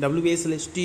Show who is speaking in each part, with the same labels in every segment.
Speaker 1: WBSLST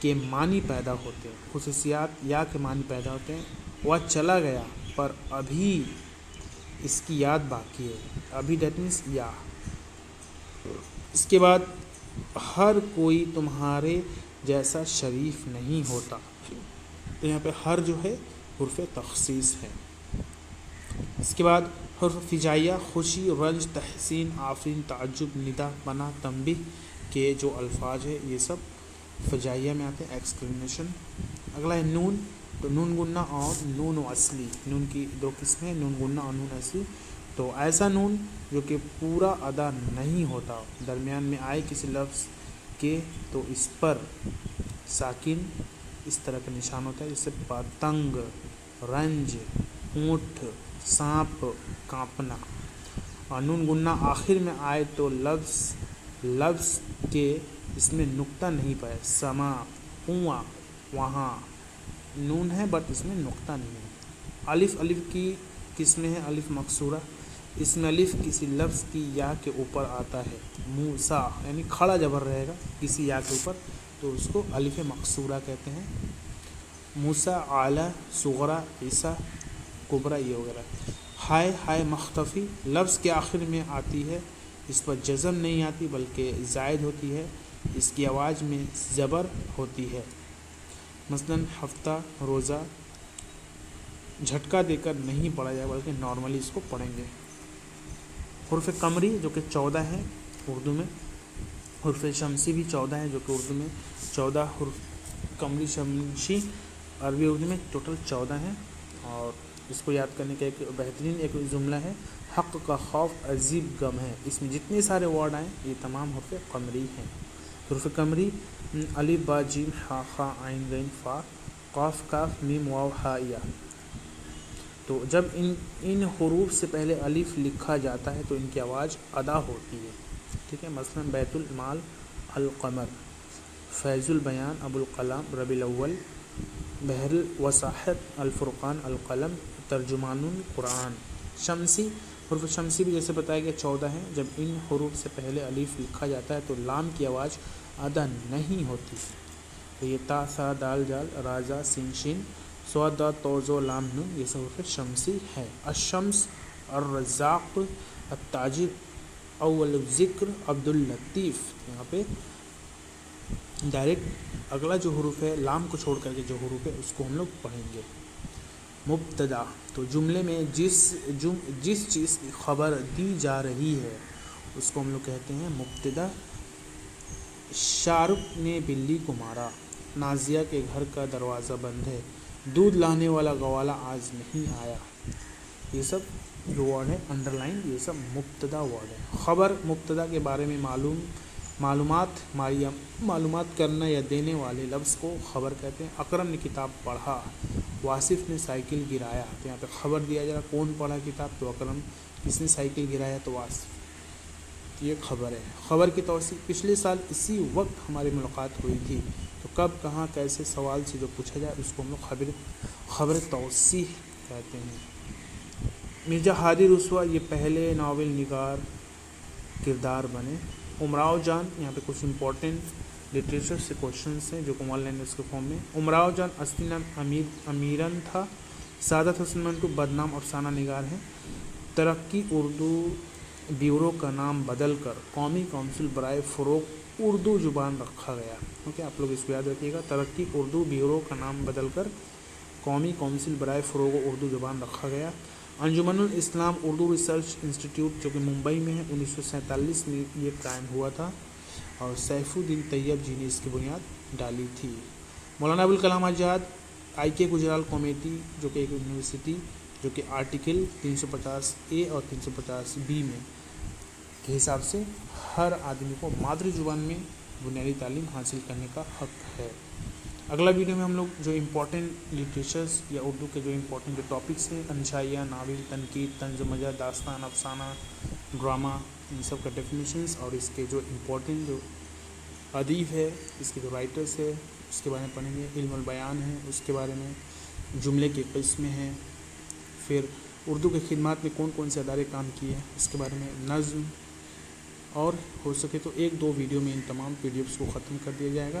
Speaker 1: کے معنی پیدا ہوتے ہیں، خصوصیات یا کے معنی پیدا ہوتے ہیں۔ وہ چلا گیا پر ابھی اس کی یاد باقی ہے، ابھی دیٹ مینس یا۔ اس کے بعد ہر کوئی تمہارے جیسا شریف نہیں ہوتا، تو یہاں پہ ہر جو ہے حرف تخصیص ہے۔ اس کے بعد حرف فجائیہ، خوشی، رنج، تحسین، آفرین، تعجب، ندا، پناہ، تنبیہ کے جو الفاظ ہے یہ سب فجائیہ میں آتے ہیں، ایکسکلیمیشن۔ اگلا ہے نون، تو نون گنہ اور نون اصلی، نون کی دو قسمیں ہیں، نون گنہ اور نون اصلی۔ تو ایسا نون جو کہ پورا ادا نہیں ہوتا، درمیان میں آئے کسی لفظ کے تو اس پر ساکن اس طرح کا نشان ہوتا ہے، جیسے پتنگ، رنج، اونٹ، سانپ، کانپنا۔ اور نون گنہ آخر میں آئے تو لفظ کے اس میں نقطہ نہیں پائے، سما، کنواں، وہاں نون ہے بٹ اس میں نقطہ نہیں ہے۔ الف کی قسمیں ہیں، الف مقصورہ، اس میں الف کسی لفظ کی یا کے اوپر آتا ہے، موسیٰ یعنی کھڑا جبر رہے گا کسی یا کے اوپر تو اس کو الف مقصورہ کہتے ہیں۔ موسیٰ، اعلیٰ، صغریٰ، عیسیٰ، کبریٰ یہ وغیرہ۔ ہائے مختفی، لفظ کے آخر میں آتی ہے، اس پر جزم نہیں آتی بلکہ زائد ہوتی ہے، اس کی آواز میں زبر ہوتی ہے۔ مثلاً ہفتہ، روزہ جھٹکا دے کر نہیں پڑھا جائے بلکہ نارملی اس کو پڑھیں گے۔ حرف قمری جو کہ 14 ہے اردو میں، حرف شمسی بھی 14 ہے جو کہ اردو میں 14 حرف، قمری شمسی عربی اردو میں ٹوٹل 14 ہیں۔ اور اس کو یاد کرنے کا ایک بہترین ایک جملہ ہے، حق کا خوف عجیب غم ہے، اس میں جتنے سارے ورڈ آئیں یہ تمام حرف قمری ہیں۔ حرف قمری الف با جیم ہا خا عین غین فا قاف کاف میم واو ہا یا۔ تو جب ان حروف سے پہلے الف لکھا جاتا ہے تو ان کی آواز ادا ہوتی ہے، ٹھیک ہے۔ مثلا بیت المال القمر، فیض البیان ابو القلام ربیع الاول، بحر الوساحت الفرقان القلم ترجمان القرآن۔ شمسی، حرف شمسی بھی جیسے بتایا گیا 14 ہیں، جب ان حروف سے پہلے الف لکھا جاتا ہے تو لام کی آواز ادا نہیں ہوتی، تو یہ تا سا دال جال را زا سین شین صاد داد تو زو لام نون یہ سب حرف شمسی ہے۔ الشمس، الرزاق، التاجر، اول الذکر، عبد اللطیف۔ یہاں پہ ڈائریکٹ اگلا جو حروف ہے لام کو چھوڑ کر کے جو حروف ہے اس کو ہم لوگ پڑھیں گے۔ مبتدا، تو جملے میں جس چیز کی خبر دی جا رہی ہے اس کو ہم لوگ کہتے ہیں مبتدا۔ شاہ رخ نے بلی کو مارا، نازیہ کے گھر کا دروازہ بند ہے، دودھ لانے والا گوالا آج نہیں آیا۔ یہ سب جو ورڈ ہے انڈر لائن، یہ سب مبتدا ورڈ ہے۔ خبر، مبتدا کے بارے میں معلومات کرنا یا دینے والے لفظ کو خبر کہتے ہیں۔ اکرم نے کتاب پڑھا، واصف نے سائیکل گرایا، تو یہاں پہ خبر دیا جا رہا کون پڑھا کتاب، تو اکرم، کس نے سائیکل گرایا تو واصف، یہ خبر ہے۔ خبر کی توسیع، پچھلے سال اسی وقت ہماری ملاقات ہوئی تھی، تو کب، کہاں، کیسے سوال سے جو پوچھا جائے اس کو ہم لوگ خبر توسیع کہتے ہیں۔ مرزا ہادی رسوا یہ پہلے ناول نگار کردار بنے۔ امراؤ جان، یہاں پہ کچھ امپورٹنٹ لٹریچر سے کوشچنس ہیں جو کہ آن لائن اس کے فارم میں۔ امراؤ جان اصلی نام امیرن تھا۔ سعادت حسن منٹو بدنام افسانہ نگار ہیں۔ ترقی اردو بیورو کا نام بدل کر قومی کونسل برائے فروغ اردو زبان رکھا گیا۔ اوکے، آپ لوگ اس کو یاد رکھیے گا، ترقی اردو بیورو کا نام بدل کر قومی کونسل برائے فروغ اردو زبان رکھا گیا۔ انجمن الاسلام اردو ریسرچ انسٹیٹیوٹ جو کہ ممبئی میں ہے، 1947 میں یہ قائم ہوا تھا، اور سیف الدین طیب جی نے اس کی بنیاد ڈالی تھی۔ مولانا ابوالکلام آزاد IK گجرال کمیٹی جو کہ ایک یونیورسٹی جو کہ آرٹیکل 350A اور 350B میں کے حساب سے ہر آدمی کو مادری زبان میں بنیادی تعلیم حاصل کرنے کا حق ہے۔ اگلا ویڈیو میں ہم لوگ جو امپورٹنٹ لٹریچرز یا اردو کے جو امپورٹنٹ جو ٹاپکس ہیں، انشائیہ، ناول، تنقید، طنز مزاح، داستان، افسانہ، ڈرامہ، ان سب کا ڈیفینیشنز اور اس کے جو امپورٹنٹ جو ادیب ہے، اس کے جو رائٹرس ہے اس کے بارے میں پڑھیں گے۔ علم البیان ہے اس کے بارے میں، جملے کی قسمیں ہیں، پھر اردو کے خدمات میں کون کون سے ادارے کام کیے ہیں اس کے بارے میں، نظم، اور ہو سکے تو 1-2 ویڈیو میں ان تمام PDF کو ختم کر دیا جائے گا۔